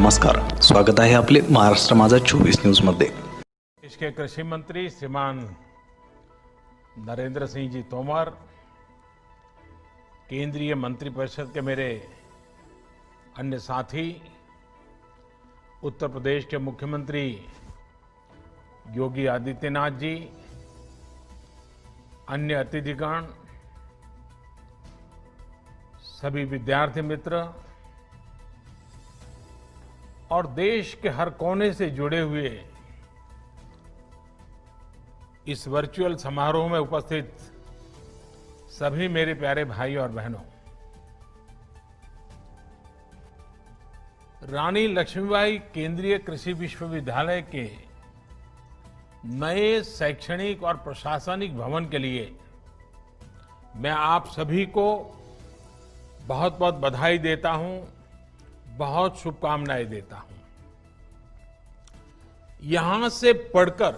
नमस्कार, स्वागत आहे आपले महाराष्ट्र माझा 24 न्यूजमध्ये। देश के कृषि मंत्री श्रीमान नरेंद्र सिंह जी तोमर, केंद्रीय मंत्रिपरिषद के मेरे अन्य साथी, उत्तर प्रदेश के मुख्यमंत्री योगी आदित्यनाथ जी, अन्य अतिथिगण, सभी विद्यार्थी मित्र और देश के हर कोने से जुड़े हुए इस वर्चुअल समारोह में उपस्थित सभी मेरे प्यारे भाई और बहनों, रानी लक्ष्मीबाई केंद्रीय कृषि विश्वविद्यालय के नए शैक्षणिक और प्रशासनिक भवन के लिए मैं आप सभी को बहुत बहुत बधाई देता हूं, बहुत शुभकामनाएं देता हूं। यहां से पढ़कर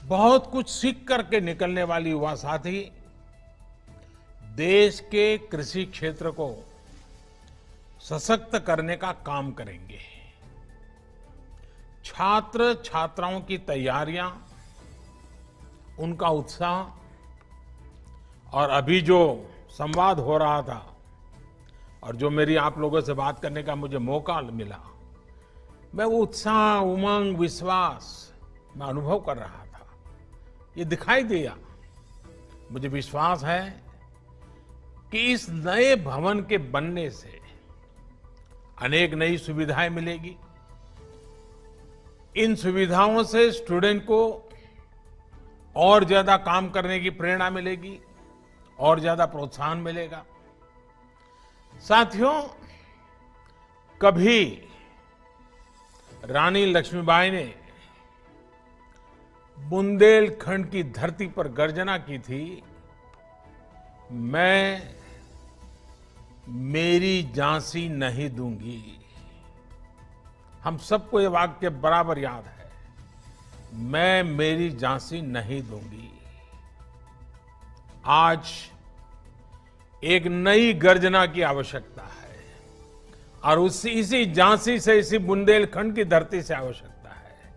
बहुत कुछ सीख करके निकलने वाली युवा साथी देश के कृषि क्षेत्र को सशक्त करने का काम करेंगे। छात्र छात्राओं की तैयारियां, उनका उत्साह और अभी जो संवाद हो रहा था और जो मेरी आप लोगों से बात करने का मुझे मौका मिला, मैं वो उत्साह, उमंग, विश्वास मैं अनुभव कर रहा था। ये दिखाई दिया। मुझे विश्वास है कि इस नए भवन के बनने से अनेक नई सुविधाएं मिलेगी। इन सुविधाओं से स्टूडेंट को और ज्यादा काम करने की प्रेरणा मिलेगी और ज्यादा प्रोत्साहन मिलेगा। साथियों, कभी रानी लक्ष्मीबाई ने बुंदेलखंड की धरती पर गर्जना की थी, मैं मेरी झांसी नहीं दूंगी। हम सबको ये वाक्य बराबर याद है, मैं मेरी झांसी नहीं दूंगी। आज एक नई गर्जना की आवश्यकता है और इसी झांसी से, इसी बुंदेलखंड की धरती से आवश्यकता है।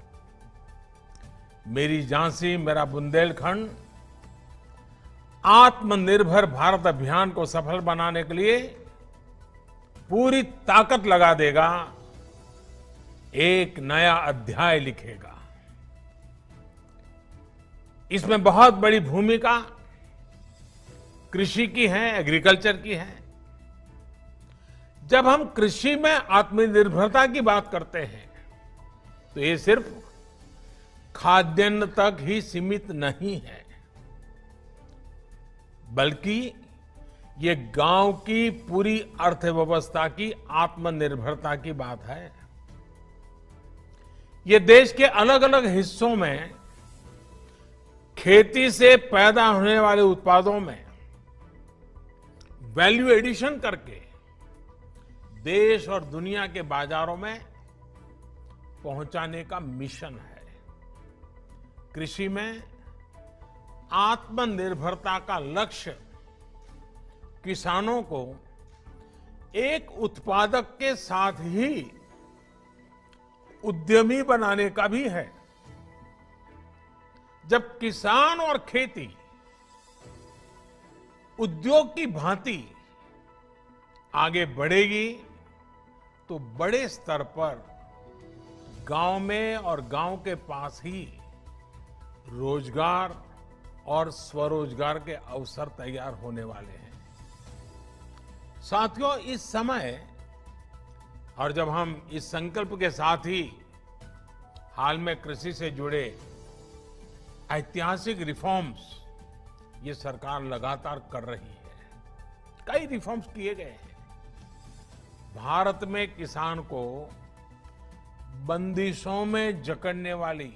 मेरी झांसी, मेरा बुंदेलखंड आत्मनिर्भर भारत अभियान को सफल बनाने के लिए पूरी ताकत लगा देगा, एक नया अध्याय लिखेगा। इसमें बहुत बड़ी भूमिका कृषि की है, एग्रीकल्चर की है। जब हम कृषि में आत्मनिर्भरता की बात करते हैं तो ये सिर्फ खाद्यान्न तक ही सीमित नहीं है, बल्कि ये गांव की पूरी अर्थव्यवस्था की आत्मनिर्भरता की बात है। ये देश के अलग अलग हिस्सों में खेती से पैदा होने वाले उत्पादों में वैल्यू एडिशन करके देश और दुनिया के बाजारों में पहुंचाने का मिशन है। कृषि में आत्मनिर्भरता का लक्ष्य किसानों को एक उत्पादक के साथ ही उद्यमी बनाने का भी है। जब किसान और खेती उद्योग की भांति आगे बढ़ेगी तो बड़े स्तर पर गांव में और गांव के पास ही रोजगार और स्वरोजगार के अवसर तैयार होने वाले हैं। साथियों, इस समय और जब हम इस संकल्प के साथ ही हाल में कृषि से जुड़े ऐतिहासिक रिफॉर्म्स ये सरकार लगातार कर रही है। कई रिफॉर्म्स किए गए हैं। भारत में किसान को बंदिशों में जकड़ने वाली